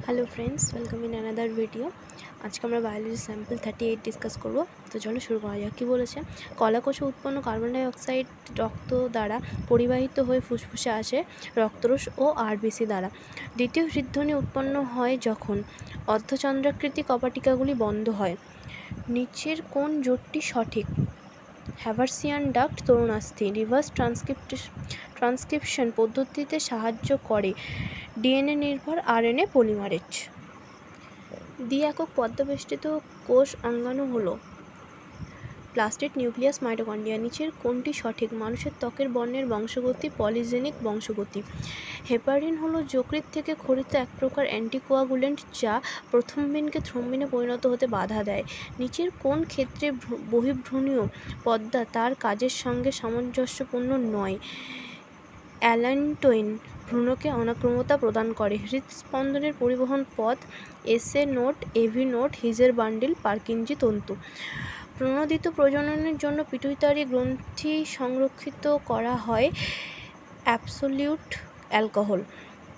Hello friends, welcome in another video. আজকে আমরা biology sample 38 discuss করব। তো চলো শুরু করা যাক। কী বলেছে? কলাকোষে উৎপন্ন কার্বন ডাইঅক্সাইড রক্ত দ্বারা পরিবাহিত হয়ে ফুসফুসে আসে রক্তরস ও আরবিসি দ্বারা। দ্বিতীয় হৃদধ্বনি উৎপন্ন হয় যখন অর্ধচন্দ্রাকৃতি কপাটিকাগুলি বন্ধ হয়। নিচের কোন জোটটি সঠিক? হ্যাভারসিয়ান ডাক্ট তরুণাস্থি রিভার্স ট্রান্সক্রিপশন পদ্ধতিতে সাহায্য করে ডিএনএ নির্ভর আরএনএ পলিমারেজ। দ্বি-একক পর্দাবেষ্টিত কোষ অঙ্গাণু হলো প্লাস্টিড, নিউক্লিয়াস, মাইটোকন্ড্রিয়া। নিচের কোনটি সঠিক? মানুষের ত্বকের বর্ণের বংশগতি পলিজেনিক বংশগতি। হেপারিন হলো যকৃৎ থেকে ক্ষরিত এক প্রকার অ্যান্টিকোয়াগুলেন্ট যা প্রথমবিনকে থ্রম্বিনে পরিণত হতে বাধা দেয়। নিচের কোন ক্ষেত্রে বহির্ভ্রূণীয় পর্দা তার কাজের সঙ্গে সামঞ্জস্যপূর্ণ নয়? অ্যালান্টোইন ভ্রূণকে অনাক্রম্যতা প্রদান করে। হৃদস্পন্দনের পরিবহন পথ এসএ নোড, এভি নোড, হিজের বান্ডিল, পার্কিনজি তন্তু। প্রণোদিত প্রজননের জন্য পিটুইটারি গ্রন্থি সংরক্ষিত করা হয় অ্যাবসোলিউট অ্যালকোহল।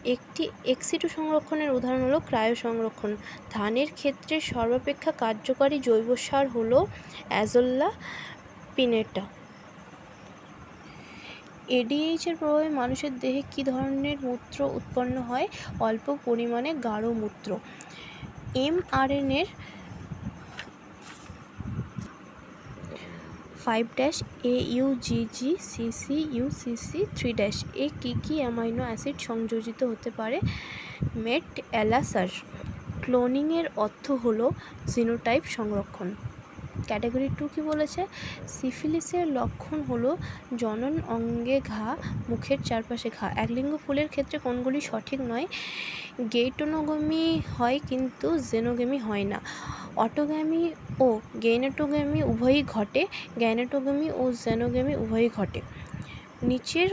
একটি এক্সিটু সংরক্ষণের উদাহরণ হলো ক্রায়ো সংরক্ষণ। ধানের ক্ষেত্রে সর্বাপেক্ষা কার্যকারী জৈব সার হলো অ্যাজোলা পিনেটা। এডিএইচের প্রভাবে মানুষের দেহে কী ধরনের মূত্র উৎপন্ন হয়? অল্প পরিমাণে গাঢ় মূত্র। এমআরএনএর 5-AUGGCCUCC3- এ কী অ্যামাইনো অ্যাসিড সংযোজিত হতে পারে? মেট এলাসার। ক্লোনিংয়ের অর্থ হলো জিনোটাইপ সংরক্ষণ। ক্যাটাগরি 2 কী বলেছে? সিফিলিসের লক্ষণ হলো জনন অঙ্গে ঘা, মুখের চারপাশে ঘা। একলিঙ্গ ফুলের ক্ষেত্রে কোনগুলি সঠিক নয়? গেইটোনোগেমি হয় কিন্তু জেনোগেমি হয় না। অটোগ্যামি ও গেইনেটোগেমি উভয়ই ঘটে, গ্যাইনেটোগেমি ও জেনোগেমি উভয়ই ঘটে। নিচের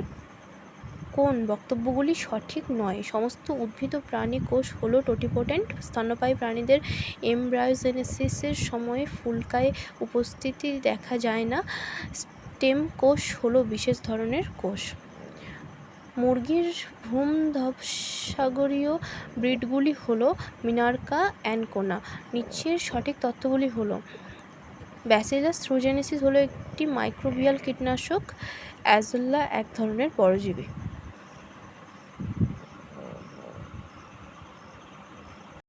কোন বক্তব্যগুলি সঠিক নয়? সমস্ত উদ্ভিদ প্রাণী কোষ হলো টোটিপোটেন্ট। স্তন্যপায়ী প্রাণীদের এমব্রায়োজেনেসিসের সময় ফুলকায় উপস্থিতি দেখা যায় না। স্টেম কোষ হলো বিশেষ ধরনের কোষ। মুরগির ভূমধ্যসাগরীয় ব্রিডগুলি হলো মিনার্কা, অ্যানকোনা। নিচের সঠিক তথ্যগুলি হলো ব্যাসিলাস থ্রুজেনেসিস হলো একটি মাইক্রোবিয়াল কীটনাশক, অ্যাজোলা এক ধরনের পরজীবী।